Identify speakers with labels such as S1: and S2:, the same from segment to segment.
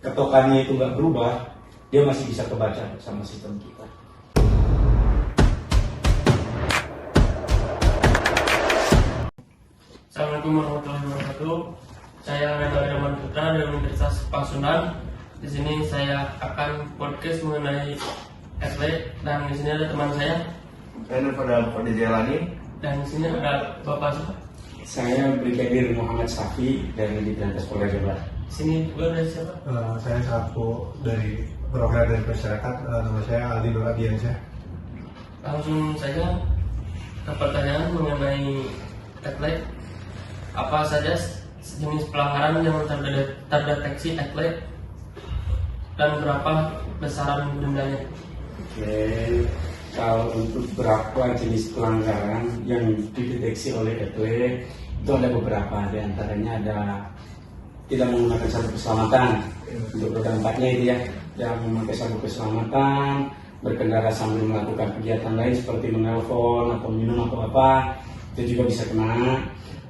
S1: ketokannya itu nggak berubah, dia masih bisa kebaca sama sistem kita.
S2: Assalamualaikum warahmatullahi wabarakatuh. Saya Renal Irman Putra dari Universitas Pasundan. Di sini saya akan podcast mengenai etle, dan di sini ada teman saya.
S3: Saya pada Jailani.
S2: Dan di sini ada Bapak siapa?
S1: Saya Brigadir Muhammad Safi dari Ditlantas Polda Jabar.
S2: Di sini juga ada siapa?
S4: Saya satu dari program dari masyarakat, nama saya Aldi Nur Adiansyah.
S2: Langsung saja ke pertanyaan mengenai etle. Apa saja jenis pelanggaran yang terdeteksi etle dan berapa besaran dendanya?
S1: Oke, kalau untuk berapa jenis pelanggaran yang dideteksi oleh etle itu ada beberapa, di antaranya ada tidak menggunakan sabuk keselamatan untuk roda empatnya itu ya, yang memakai sabuk keselamatan, berkendara sambil melakukan kegiatan lain seperti menelpon atau minum atau apa, itu juga bisa kena.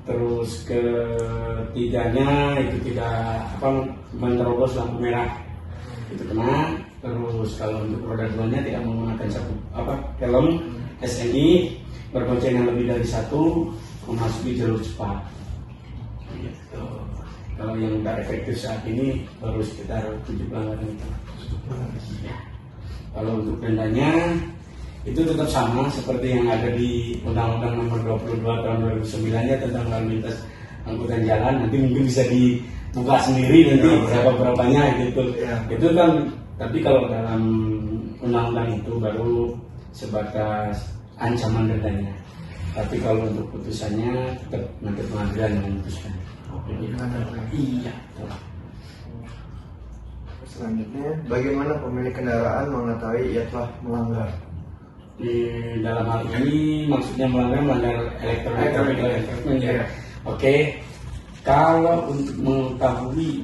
S1: Terus ketiganya itu tidak menerobos lampu merah, itu kena. Terus kalau untuk roda duanya tidak menggunakan sabuk helm SNI, berboncengan lebih dari satu, memasuki jalur cepat. Gitu. Kalau yang tidak efektif saat ini baru sekitar 7 pelanggaran itu. Ya. Kalau untuk dendanya itu tetap sama seperti yang ada di Undang-Undang Nomor 22 Tahun 2009 ya, tentang lalu lintas angkutan jalan. Nanti mungkin bisa dibuka sendiri nanti berapa-berapanya gitu. Ya. Itu kan, tapi kalau dalam undang-undang itu baru sebatas ancaman dendanya. Tapi kalau untuk putusannya tetap nanti pengadilan yang memutuskan. Iya.
S3: Selanjutnya, bagaimana pemilik kendaraan mengetahui ia telah melanggar?
S1: Dalam hal ini maksudnya melanggar elektronik ya. Oke, kalau untuk mengetahui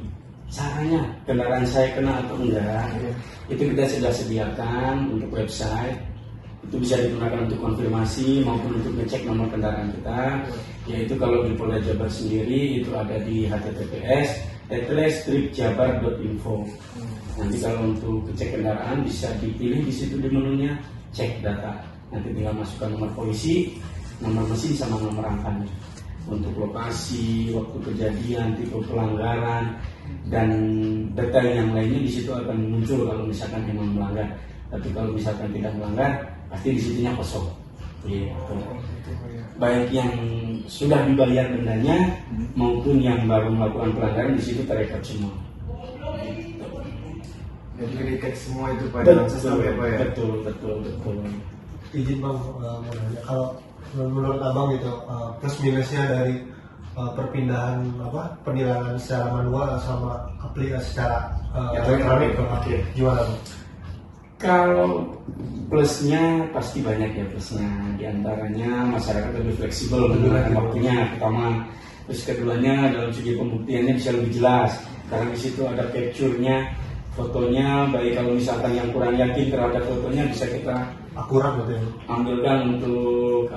S1: caranya kendaraan saya kena atau enggak, itu kita sudah sediakan untuk website. Itu bisa digunakan untuk konfirmasi maupun untuk ngecek nomor kendaraan kita. Yaitu kalau di Polda Jabar sendiri itu ada di https://stripjabar.info. Nanti kalau untuk cek kendaraan bisa dipilih di situ di menunya cek data. Nanti tinggal masukkan nomor polisi, nomor mesin sama nomor rangkanya. Untuk lokasi, waktu kejadian, tipe pelanggaran, dan detail yang lainnya di situ akan muncul kalau misalkan memang melanggar. Tapi kalau misalkan tidak melanggar, pasti di situnya kosong. Gitu. Baik yang sudah dibayar dendanya maupun yang baru melakukan pelanggaran di situ terrekam semua.
S3: Jadi dicek semua itu pada sistem ya Pak ya?
S1: Betul.
S4: Izin Bang, mau nanya, kalau menurut Abang gitu, plus minusnya dari perpindahan penilangan secara manual sama aplikasi secara elektronik, gimana Bang?
S1: Kalau plusnya pasti banyak ya plusnya. Di antaranya masyarakat lebih fleksibel menggunakan waktunya, pertama. Terus keduanya dalam segi pembuktiannya bisa lebih jelas karena di situ ada capture-nya, fotonya. Baik kalau misalkan yang kurang yakin terhadap fotonya bisa kita
S4: Akurat betul ya?
S1: ambilkan untuk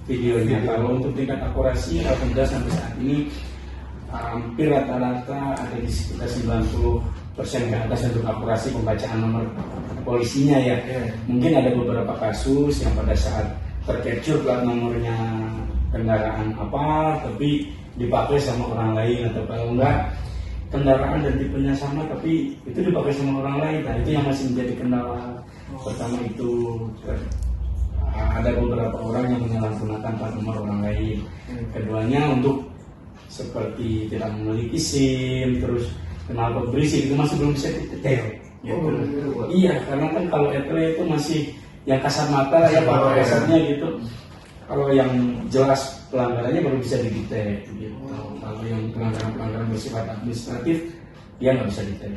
S1: videonya. Kalau untuk tingkat akurasi alhamdulillah sampai saat ini hampir rata-rata ada di sekitar 90% ke atas untuk akurasi pembacaan nomor polisinya ya. Mungkin ada beberapa kasus yang pada saat tercapture plat nomornya kendaraan tapi dipakai sama orang lain, atau kalau enggak kendaraan dan tipenya sama tapi itu dipakai sama orang lain. Nah itu yang masih menjadi kendala. Pertama itu ada beberapa orang yang menyalahgunakan plat nomor orang lain. Keduanya untuk seperti tidak memiliki SIM, terus knalpot berisik, itu masih belum bisa didetail. Iya, karena kan kalau etle itu masih yang kasar mata ya pada dasarnya gitu. Kalau yang jelas pelanggarannya baru bisa didetail gitu. Kalau yang pelanggaran bersifat administratif dia nggak bisa detail.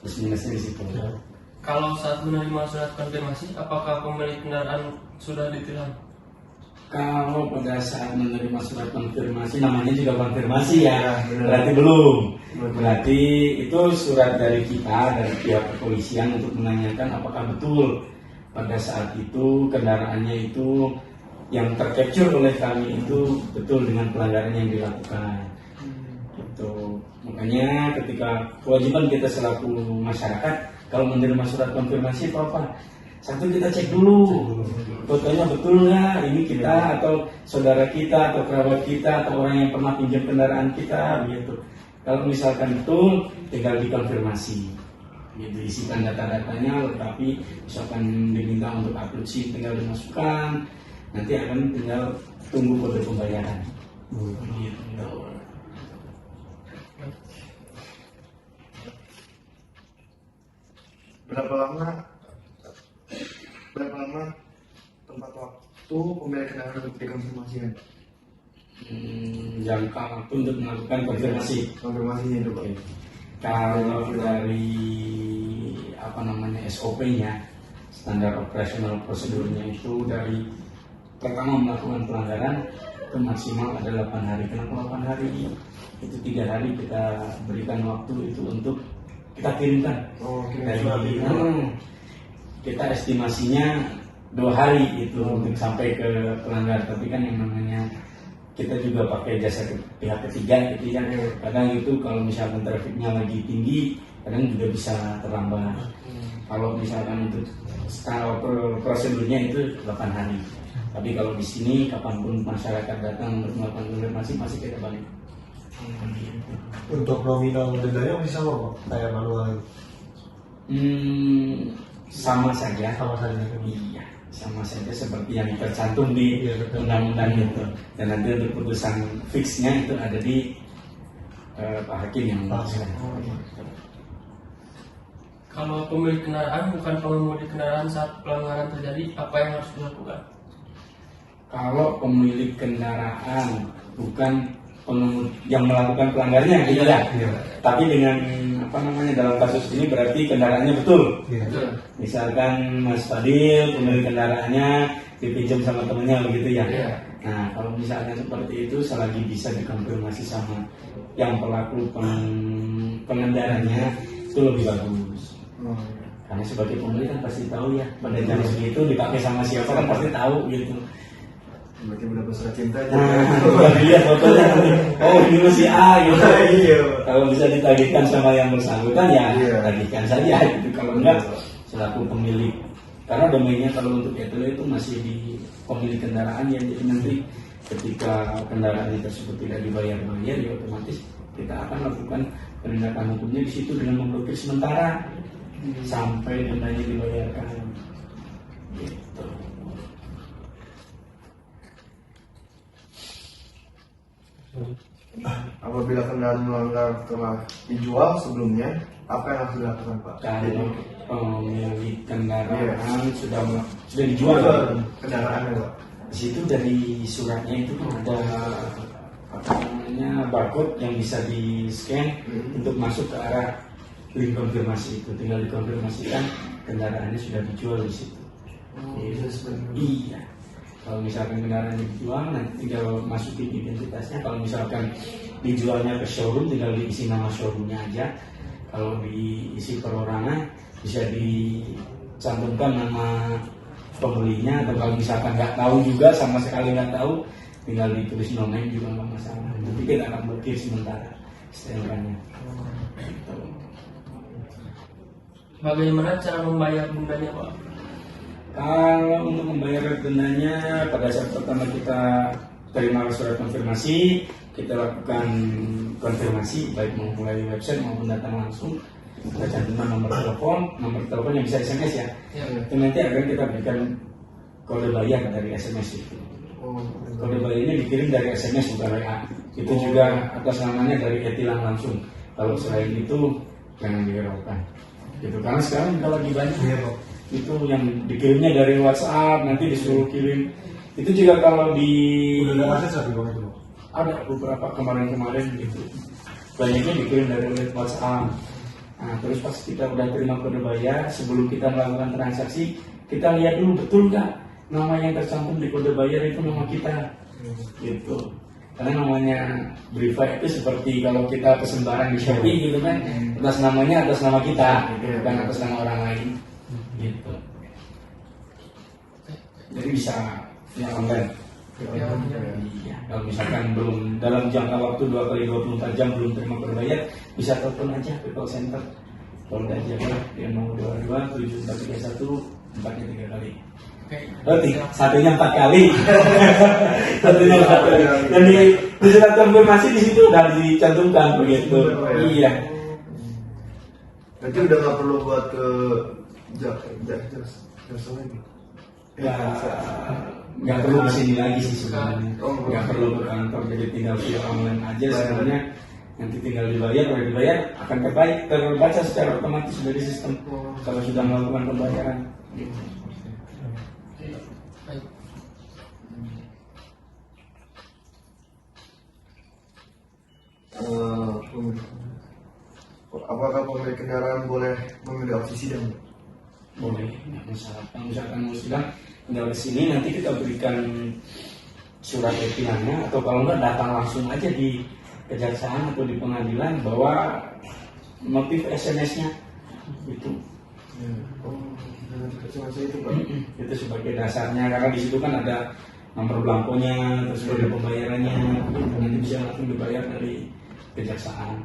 S1: Terus minusnya di situ.
S2: Kalau saat menerima surat konfirmasi, apakah pemilik kendaraan sudah ditilang?
S1: Kalau pada saat menerima surat konfirmasi, namanya juga konfirmasi ya, berarti belum. Berarti itu surat dari kita, dari pihak kepolisian untuk menanyakan apakah betul pada saat itu kendaraannya itu yang tercapture oleh kami itu betul dengan pelanggaran yang dilakukan. Gitu. Makanya ketika kewajiban kita selaku masyarakat kalau menerima surat konfirmasi apa? Satu kita cek dulu fotonya betul nggak ini kita atau saudara kita atau kerabat kita atau orang yang pernah pinjam kendaraan kita gitu. Kalau misalkan betul tinggal dikonfirmasi gitu, isikan data-datanya tapi misalkan diminta untuk upload SIM tinggal dimasukkan, nanti akan tinggal tunggu kode pembayaran gitu.
S3: Berapa lama tempat waktu pemilik kendaraan untuk dikonfirmasikan?
S1: Jangka waktu untuk melakukan konfirmasi.
S3: Konfirmasinya itu Pak.
S1: Oke. Kalau dari SOP-nya, standar operasional prosedurnya itu dari pertama melakukan pelanggaran itu maksimal ada 8 hari. Kenapa 8 hari? Itu 3 hari kita berikan waktu itu untuk kita kirimkan. Dari kita estimasinya 2 hari itu untuk sampai ke pelanggar. Tapi kan yang namanya kita juga pakai jasa pihak ketiga gitu ya. Kadang itu kalau misalkan trafiknya lagi tinggi, kadang juga bisa terlambat. Kalau misalkan untuk skala prosedurnya itu 8 hari. Tapi kalau di sini kapanpun masyarakat datang untuk melakukan konfirmasi masih kita balik.
S4: Untuk nominal dendanya bisa sama Pak? Kayak manual itu?
S1: Sama saja.
S4: Sama saja.
S1: Iya, sama saja seperti yang tercantum di undang-undang itu. Dan nanti untuk putusan fixnya itu ada di Pak Hakim yang memutuskan.
S2: Kalau pemilik kendaraan bukan pengemudi kendaraan saat pelanggaran terjadi, apa yang harus dilakukan?
S1: Kalau pemilik kendaraan bukan pengemudi yang melakukan pelanggarnya, gitu ya. Tapi dengan dalam kasus ini berarti kendaraannya betul.
S2: Betul.
S1: Misalkan Mas Fadil pemilik kendaraannya dipinjam sama temennya begitu ya. Nah kalau misalnya seperti itu selagi bisa dikonfirmasi sama yang pelaku pengendaranya itu lebih bagus. Karena sebagai pemilik kan pasti tahu ya pada jam segitu dipakai sama siapa kan pasti tahu gitu.
S3: Berarti udah besar cinta aja.
S1: Lihat fotonya nanti, oh ini masih A gitu.
S3: Iya.
S1: Kalau bisa ditagihkan sama yang bersangkutan ya tagihkan saja gitu. Kalau enggak selaku pemilik. Karena domainnya kalau untuk itu masih di pemilik kendaraan ya, jadi nanti ketika kendaraan tersebut tidak dibayar-bayar ya otomatis kita akan lakukan penindakan hukumnya di situ dengan memblokir sementara sampai dendanya dibayarkan. Gitu.
S3: Apabila kendaraan melanggar telah dijual sebelumnya, apa yang harus dilakukan Pak?
S1: Kalau pemilik kendaraan sudah dijual
S3: kendaraannya Pak.
S1: di situ dari suratnya itu kan ada barcode yang bisa di scan untuk masuk ke arah link konfirmasi itu, tinggal dikonfirmasikan kendaraannya sudah dijual di situ. Iya. Kalau misalkan kendaraannya dijual, nanti tinggal masukin identitasnya. Kalau misalkan dijualnya ke showroom, tinggal diisi nama showroomnya aja. Kalau diisi perorangan, bisa dicantumkan nama pembelinya. Atau kalau misalkan nggak tahu juga, sama sekali nggak tahu, tinggal ditulis no-name juga nggak masalah. Nanti kita akan blokir sementara STNK-nya.
S2: Bagaimana cara membayar dendanya Pak?
S1: Kalau untuk membayar dendanya pada saat pertama kita terima surat konfirmasi, kita lakukan konfirmasi baik melalui website maupun datang langsung. Kita cantumkan nomor telepon yang bisa SMS ya. Itu nanti akan kita berikan kode bayar dari SMS itu. Kode bayarnya dikirim dari SMS bukan WA. Itu juga atas namanya dari Etilang langsung. Kalau selain itu jangan dihiraukan. Gitu karena sekarang kita lagi banyak itu yang dikirimnya dari WhatsApp nanti disuruh kirim. Itu juga kalau di ada beberapa kemarin gitu banyaknya dikirim dari WhatsApp. Nah terus pas kita udah terima kode bayar, sebelum kita melakukan transaksi kita lihat dulu betul nggak nama yang tercantum di kode bayar itu nama kita gitu. Karena namanya Brify itu seperti kalau kita pesen barang di Shopee gitu kan, atas namanya atas nama kita gitu, bukan atas nama orang lain gitu. Jadi bisa via online. Iya, kalau misalkan belum dalam jangka waktu 2 kali 24 jam belum terima berbayar, bisa telepon aja ke call center. Polda Jabar dia mau 22 7431 4-nya 3 kali. Satunya 4 kali. Satunya 4 kali. Dan di surat konfirmasi di situ udah dicantumkan begitu. Iya.
S3: Berarti udah nggak perlu buat ke jasa lagi.
S1: Ya, nggak perlu kesini lagi sih sebenarnya. Nggak perlu ke kantor, jadi tinggal via online aja sebenarnya. Nanti tinggal dibayar, kalau dibayar akan terbaca secara otomatis dari sistem kalau sudah melakukan pembayaran.
S2: Baik.
S3: Apakah pemilik kendaraan boleh memilih opsi sidang?
S1: Boleh, misalkan mau sidang tinggal ke sini, nanti kita berikan surat etilangnya, atau kalau enggak datang langsung aja di kejaksaan atau di pengadilan bawa motif SMS-nya itu. Itu sebagai dasarnya, karena di situ kan ada nomor belangkonya, terus ada pembayarannya, nanti bisa langsung dibayar dari kejaksaan.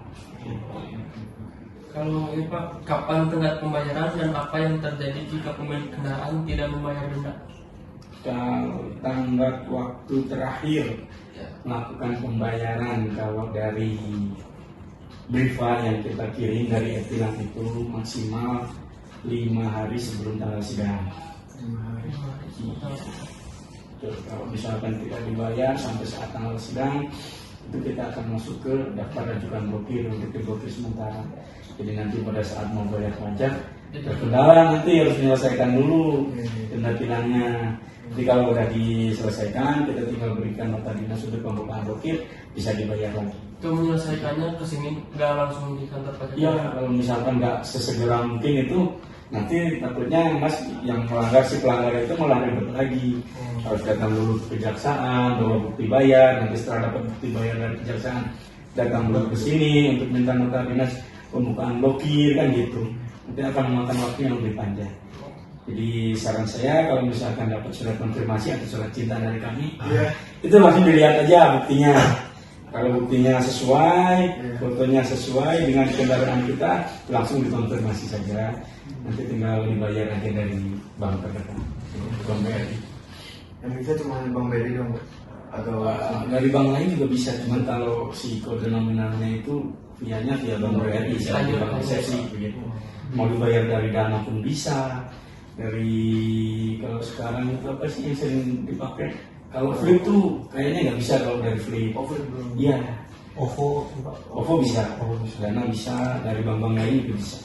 S2: Kalau ini Pak, kapan tenggat pembayaran dan apa yang terjadi jika pemilik kendaraan tidak membayar denda?
S1: Kalau tenggat waktu terakhir melakukan pembayaran, kalau dari briefing yang kita kirim dari etilang itu maksimal 5 hari sebelum tanggal sidang. Kalau misalkan tidak dibayar sampai saat tanggal sidang, itu kita akan masuk ke daftar ajukan blokir untuk diblokir sementara. Jadi nanti pada saat mau bayar pajak terkendala, nanti harus menyelesaikan dulu denda tilangnya. Jadi kalau sudah diselesaikan, kita tinggal berikan nota dinas untuk pembukaan blokir, bisa dibayar lagi.
S2: Itu menyelesaikannya ke sini nggak langsung di kantor pajak?
S1: Iya, kalau misalkan nggak sesegera mungkin itu, nanti takutnya Mas yang melanggar, si pelanggar itu malah ribet lagi. Harus datang dulu ke kejaksaan, bawa bukti bayar, nanti setelah dapat bukti bayar dari kejaksaan, datang dulu ke sini untuk minta nota dinas pembukaan blokir, kan gitu. Nanti akan memakan waktu yang lebih panjang. Jadi saran saya, kalau misalkan dapat surat konfirmasi atau surat cinta dari kami, itu langsung dilihat aja buktinya. Kalau buktinya sesuai, fotonya sesuai dengan kendaraan kita, langsung dikonfirmasi saja. Nanti tinggal dibayar aja dari bank terdekat, Bank BRI.
S3: Yang bisa cuma Bank BRI dong, atau
S1: dari bank lain juga bisa. Cuman kalau si kode nominalnya itu via Bank BRI, selain bank resepsi, begitu. Mau dibayar dari Dana pun bisa. Dari kalau sekarang itu apa sih yang sering dipakai? Kalau Flip tuh kayaknya nggak bisa kalau dari Flip. Iya. OVO bisa. Dana bisa, dari bank-bank lain juga bisa.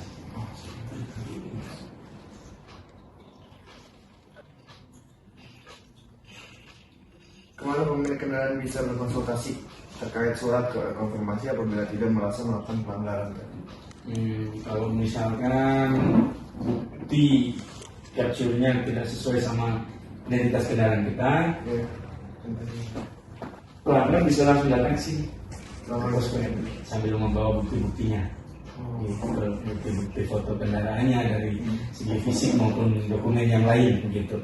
S3: kemana pemilik kendaraan bisa berkonsultasi terkait surat konfirmasi apabila tidak merasa melakukan pelanggaran?
S1: Kalau misalkan bukti capture-nya tidak sesuai sama identitas kendaraan kita, pelanggar bisa langsung datang ke sini sambil membawa bukti-buktinya, bukti-bukti foto kendaraannya dari segi fisik maupun dokumen yang lain, begitu.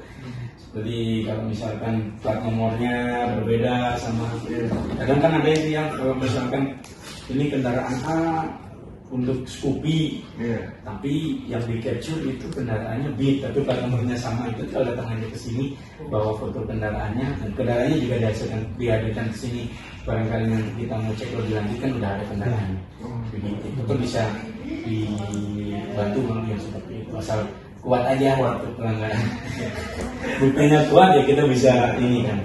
S1: Jadi kalau misalkan plat nomornya berbeda sama, kadang kan ada yang kalau misalkan ini kendaraan A untuk Scoopy, tapi yang di capture itu kendaraannya B, tapi plat nomornya sama, itu kalau datang aja ke sini bawa foto kendaraannya, dan kendaraannya juga dihadirkan ke sini. Barangkali nanti kita mau cek lebih lanjut kan udah ada kendaraannya. Jadi itu bisa dibantu melalui yang seperti itu, asal kuat aja waktu pelanggaran. Buktinya kuat ya kita bisa ini kan.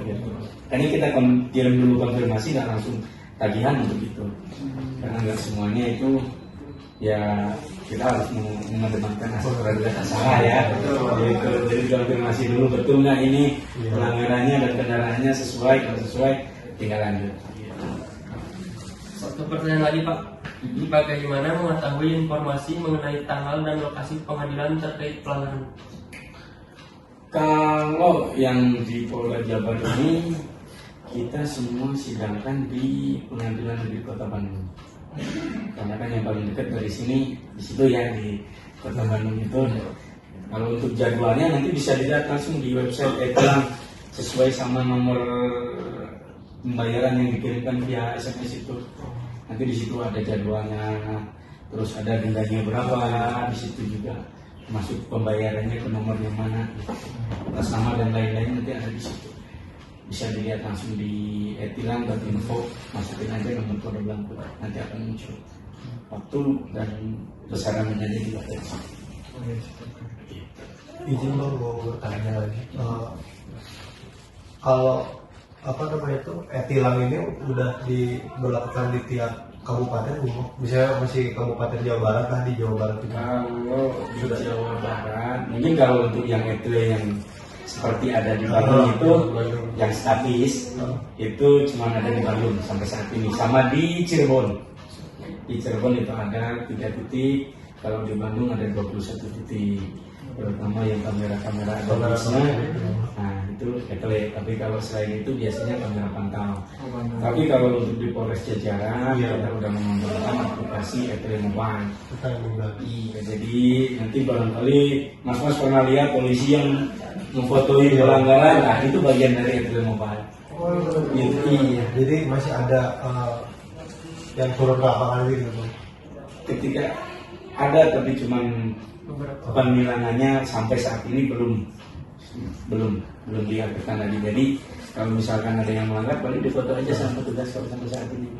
S1: Karena kita kirim dulu konfirmasi dan langsung tagihan untuk itu. Karena nggak semuanya itu ya kita harus mengedepankan asal peradilan salah ya. Jadi konfirmasi dulu betul nggak ini pelanggarannya dan kendaraannya sesuai, kalau sesuai tinggal lanjut.
S2: Satu pertanyaan lagi Pak, bagaimana mengetahui informasi mengenai tanggal dan lokasi pengadilan terkait pelanggaran?
S1: Kalau yang di Polda Jabar ini kita semua sidangkan di Pengadilan Negeri Kota Bandung. Karena kan yang paling dekat dari sini di situ ya, di Kota Bandung itu. Kalau untuk jadwalnya nanti bisa dilihat langsung di website sesuai sama nomor pembayaran yang dikirimkan via SMS itu. Nanti di situ ada jadwalnya, terus ada dendanya berapa, di situ juga masuk pembayarannya ke nomor yang mana, atas nama dan lain-lain nanti ada di situ. Bisa dilihat langsung di etilang.info, masukin aja nomor kode blanko, nanti akan muncul waktu dan besaran menjadi juga dari situ.
S4: Izin bang, mau bertanya lagi. Kalau apa namanya itu etilang ini udah diberlakukan di tiap kabupaten, misalnya masih kabupaten Jawa Barat lah, di Jawa Barat itu.
S1: Kalau di Jawa Barat, mungkin kalau untuk yang etle yang seperti ada di Bandung itu, yang statis itu cuma ada di Bandung sampai saat ini, sama di Cirebon. Di Cirebon itu ada 3 titik, kalau di Bandung ada 21 titik, terutama yang kamera-kamera ada bisnya. Nah itu etle, tapi kalau selain itu biasanya kamera pantau. Tapi kalau untuk di Polres Jajaran, kita udah mengembangkan aplikasi etle mobile. Iya, jadi nanti barangkali mas-mas pernah lihat polisi yang memfotoin pelanggaran, nah itu bagian dari etle mobile.
S4: Iya, jadi masih ada yang turun ke lapangan gitu.
S1: Ketika ada, tapi cuman penilangannya sampai saat ini belum dilakukan lagi. Jadi kalau misalkan ada yang melanggar, paling difoto aja sama petugas kalau sampai saat ini.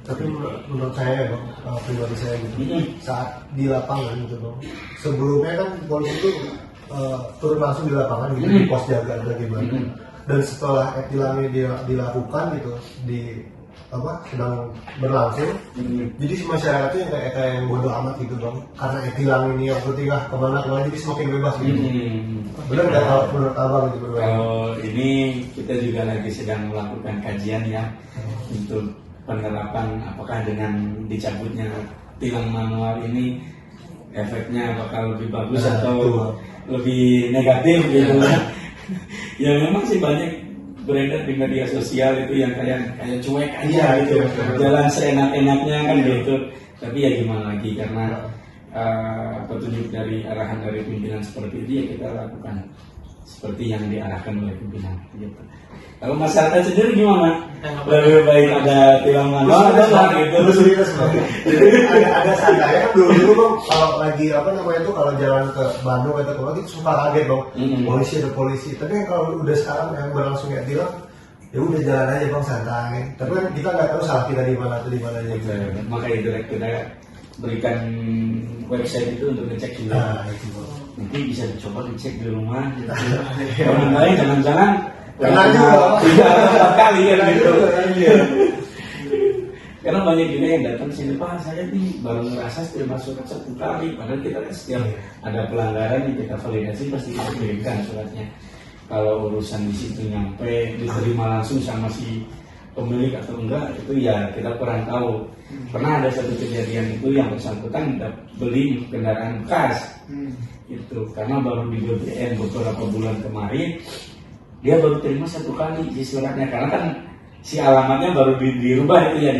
S4: Tapi menurut saya bang, pribadi saya gitu, saat di lapangan gitu bang, sebelumnya kan polisi itu turun langsung di lapangan gitu, di pos jaga atau gimana. Dan setelah etilangnya dilakukan gitu, sedang berlangsung, jadi masyarakat itu yang kayak yang bodoh amat gitu bang, karena etilang ini yang penting kemana jadi semakin bebas gitu. Benar nggak kalau menurut abang gitu?
S1: Kalau ini kita juga lagi sedang melakukan kajian ya untuk penerapan apakah dengan dicabutnya tilang manual ini efeknya bakal lebih bagus atau lebih negatif gitu. Ya memang sih banyak beredar di media sosial itu yang kayak cuek aja gitu, jalan seenak-enaknya kan gitu. Tapi ya gimana lagi, karena petunjuk dari arahan dari pimpinan seperti itu ya kita lakukan seperti yang diarahkan oleh pimpinan gitu. Kalau masyarakat sendiri gimana? Lebih baik ada tilang manual atau gitu?
S4: Ada santai kan dulu bang, kalau lagi kalau jalan ke Bandung atau kemana itu suka kaget bang, polisi ada polisi. Tapi kan kalau udah sekarang yang berlangsung ya tilang, ya udah jalan aja bang santai. Tapi kan kita nggak tahu salah kita di mana atau di mana aja.
S1: Maka itu kita berikan website itu untuk ngecek juga. Nanti bisa dicoba dicek di rumah. Orang lain jangan-jangan
S4: Karena juga
S1: tidak kali ya gitu. Karena banyak juga yang datang sini, Pak saya nih baru ngerasa terima surat 1 kali, padahal kita kan setiap ada pelanggaran yang kita validasi pasti kita kirimkan suratnya. Kalau urusan di situ nyampe diterima langsung sama si pemilik atau enggak, itu ya kita kurang tahu. Pernah ada satu kejadian itu yang bersangkutan beli kendaraan bekas itu karena baru di BBM beberapa bulan kemarin. Dia baru terima 1 kali di suratnya, karena kan si alamatnya baru dirubah itu ya,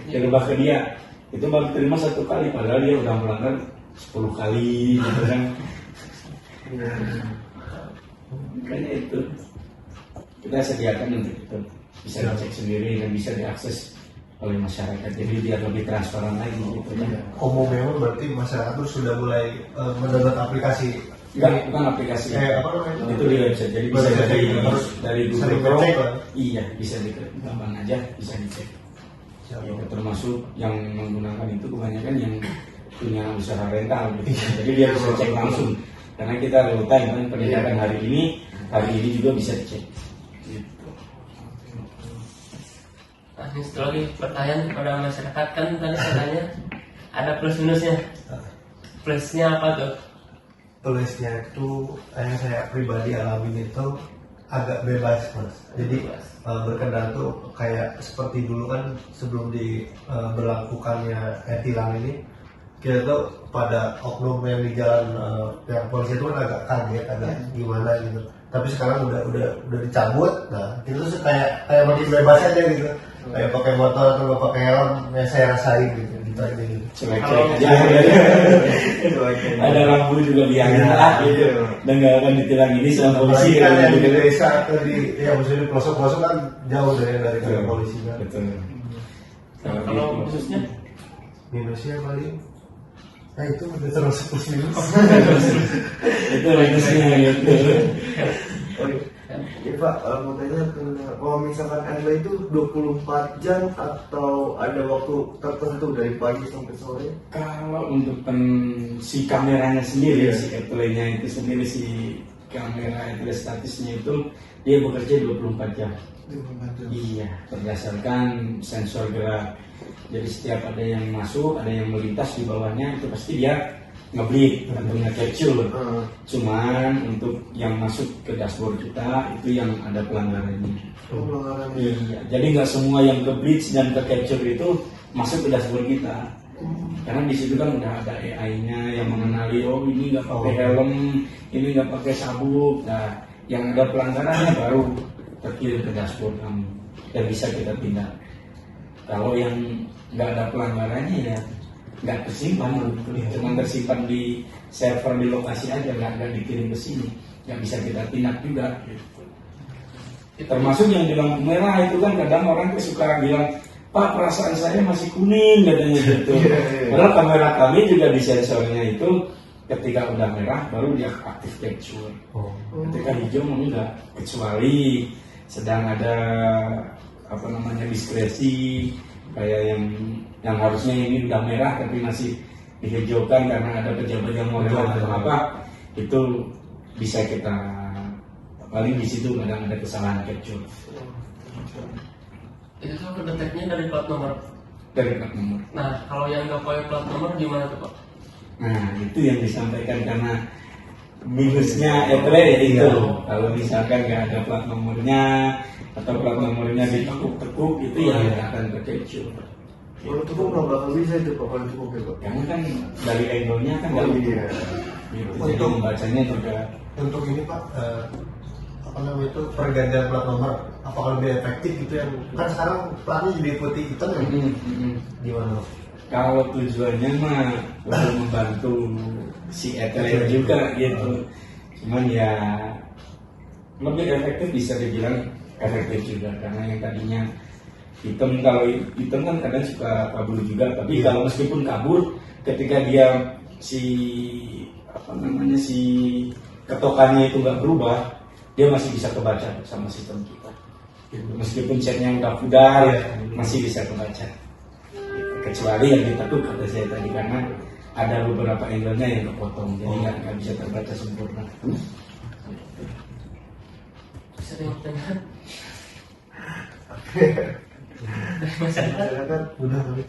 S1: dirubah ke dia. Itu baru terima 1 kali, padahal dia udah melanggar 10 kali gitu kan. Makanya itu kita sediakan untuk itu bisa dicek sendiri dan bisa diakses oleh masyarakat, jadi biar lebih transparan lagi gitu ya.
S4: Umumnya berarti masyarakat itu sudah mulai mendownload aplikasi.
S1: Enggak, bukan aplikasi. Itu di website. Jadi bisa dari Google Chrome. Iya, bisa diklik gampang aja, bisa dicek. Ya, termasuk yang menggunakan itu kebanyakan yang punya usaha rental gitu. Jadi dia bisa cek langsung. Karena kita real time kan penindakan hari ini juga bisa dicek. Gitu.
S2: Nah, ini setelah lagi pertanyaan kepada masyarakat, kan tadi katanya ada plus minusnya. Plusnya apa tuh?
S4: Tulisnya itu yang saya pribadi alamin itu agak bebas mas. Jadi berkendara tuh kayak seperti dulu kan sebelum berlakukannya etilang ini, kita tuh pada oknum yang di jalan yang polisi itu kan agak kaget, agak gimana gitu. Tapi sekarang udah dicabut, nah itu tuh kayak makin bebas aja gitu. Kayak pakai motor atau pakai helm yang saya rasain gitu.
S1: cuek
S2: Kalau-
S1: aja. Ada lampu juga biarin lah gitu. Dan nggak akan ditilang ini sama polisi
S4: kan yang di
S1: gitu.
S4: desa atau di ya maksudnya di pelosok-pelosok kan jauh dari kantor polisi kan.
S1: Betul.
S2: Kalau khususnya
S4: Minusnya paling nah itu udah terus plus minus.
S1: Itu minusnya gitu.
S3: Oke. Ya Pak, mau tanya kalau misalkan Anda itu 24 jam atau ada waktu tertentu dari pagi sampai sore?
S1: Kalau untuk si kameranya sendiri, si etle-nya itu sendiri, si kamera etle statisnya itu dia bekerja 24 jam.
S3: 24 jam.
S1: Iya, berdasarkan sensor gerak. Jadi setiap ada yang masuk, ada yang melintas di bawahnya itu pasti dia nge-bleed atau nge-capture. Cuman untuk yang masuk ke dashboard kita itu yang ada pelanggarannya.
S3: Pelanggarannya.
S1: Iya, jadi nggak semua yang ke-bleed dan ke-capture itu masuk ke dashboard kita. Karena di situ kan udah ada AI-nya yang mengenali, oh ini nggak pakai helm, ini nggak pakai sabuk. Nah, yang ada pelanggarannya baru terkirim ke dashboard kami dan bisa kita tindak. Kalau yang nggak ada pelanggarannya ya nggak tersimpan, cuma tersimpan di server di lokasi aja, nggak dikirim ke sini, nggak bisa kita tindak juga. Termasuk yang di lampu merah itu kan kadang orang tuh suka bilang, Pak perasaan saya masih kuning katanya gitu. Padahal kamera kami juga di sensornya itu ketika udah merah baru dia aktif capture. Ketika hijau enggak, kecuali sedang ada diskresi kayak yang harusnya ini udah merah tapi masih dihijaukan karena ada pejabat yang mau lewat atau apa, itu bisa kita paling di situ kadang ada kesalahan capture
S2: itu tuh kedeteknya dari plat nomor.
S1: dari plat nomor.
S2: Nah, kalau yang nggak pakai plat nomor gimana tuh Pak?
S1: Nah itu yang disampaikan karena minusnya etle ya itu. Kalau misalkan nggak ada plat nomornya atau plat nomornya ditekuk-tekuk itu yang akan terkecuali.
S3: Kalau cukup nggak bakal bisa itu Pak, kalau cukup ya Pak.
S1: Karena kan dari angle-nya kan nggak
S3: Oh,
S1: gitu.
S3: iya.
S1: Gitu. Jadi membacanya juga
S4: Untuk ini Pak, apa namanya itu pergantian plat nomor, apakah lebih efektif gitu yang kan sekarang platnya jadi putih hitam ya? Gimana? Pak?
S1: kalau tujuannya mah untuk membantu si etle juga gitu. Cuman ya lebih efektif bisa dibilang efektif juga karena yang tadinya hitam, kalau hitam kan kadang suka kabur juga, tapi kalau meskipun kabur ketika dia si ketokannya itu nggak berubah, dia masih bisa kebaca sama sistem kita. Meskipun chatnya udah pudar, masih bisa kebaca. Kecuali yang ditekuk kata saya tadi karena ada beberapa angle-nya yang kepotong, jadi nggak bisa terbaca sempurna.
S2: Bisa dengan
S3: Masyarakat
S4: Udah kali.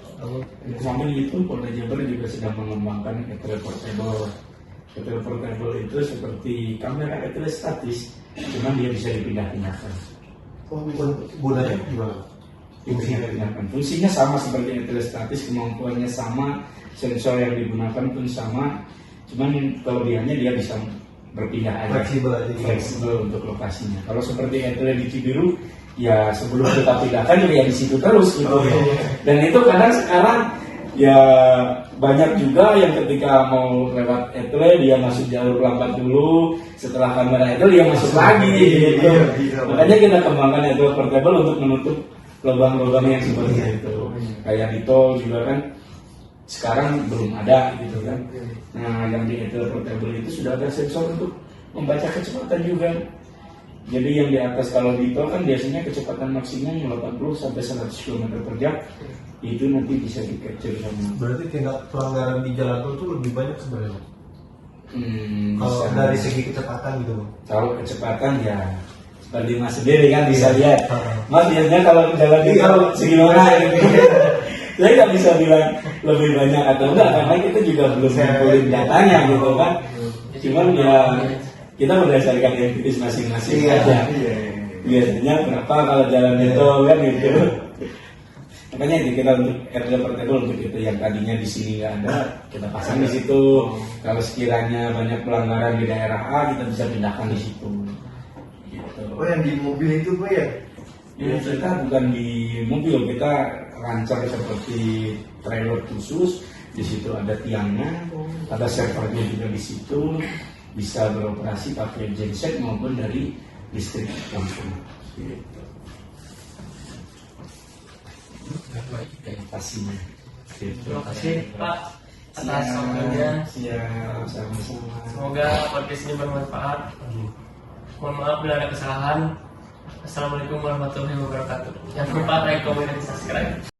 S1: Samping itu Polda Jabar juga sedang mengembangkan etle portable. Etle portable itu seperti kamera etle statis, cuman dia bisa dipindah-pindahkan.
S4: Gunanya gimana?
S1: Fungsinya sama seperti etle statis, kemampuannya sama, sensor yang digunakan pun sama, cuman kelebihannya dia bisa berpindah aja, fleksibel untuk lokasinya. Kalau seperti etle di Cibiru, ya sebelum kita pindahkan ya di situ terus gitu. Dan itu kadang sekarang ya banyak juga yang ketika mau lewat etle dia masuk jalur lambat dulu, setelah kamera itu dia masuk lagi gitu. Makanya kita kembangkan etle portable untuk menutup lubang-lubang yang seperti itu. Kayak di tol juga kan sekarang belum ada gitu kan. Nah yang di etle portable itu sudah ada sensor untuk membaca kecepatan juga. Jadi yang di atas kalau di tol kan biasanya kecepatan maksimum 80 sampai 100 km per jam, itu nanti bisa di-capture sama.
S4: Berarti tindak pelanggaran di jalan tol itu lebih banyak sebenarnya. Kalau
S1: Bisa.
S4: dari segi kecepatan gitu.
S1: Kalau kecepatan ya seperti Mas sendiri kan bisa lihat.
S4: Iya.
S1: Mas biasanya kalau jalan di tol segimana gitu. Saya nggak bisa bilang lebih banyak atau enggak karena kita juga belum ngumpulin datanya gitu kan. Cuman ya kita berdasarkan empiris masing-masing aja. Biasanya berapa kalau jalan itu kan gitu. Makanya itu kita untuk etle portable untuk itu yang tadinya di sini nggak ada, kita pasang di situ. Kalau sekiranya banyak pelanggaran di daerah A, kita bisa pindahkan di situ. Gitu.
S3: Oh yang di mobil itu Pak ya?
S1: Ya, kita bukan di mobil, kita lancar seperti trailer khusus, di situ ada tiangnya, ada servernya juga di situ, bisa beroperasi pakai genset maupun dari listrik langsung. Gitu. Pastinya. Gitu.
S2: Terima kasih Pak atas waktunya.
S1: Siap, sama-sama.
S2: Semoga podcast ini bermanfaat. Mohon maaf bila ada kesalahan. Assalamualaikum warahmatullahi wabarakatuh. Jangan lupa like, comment, dan subscribe.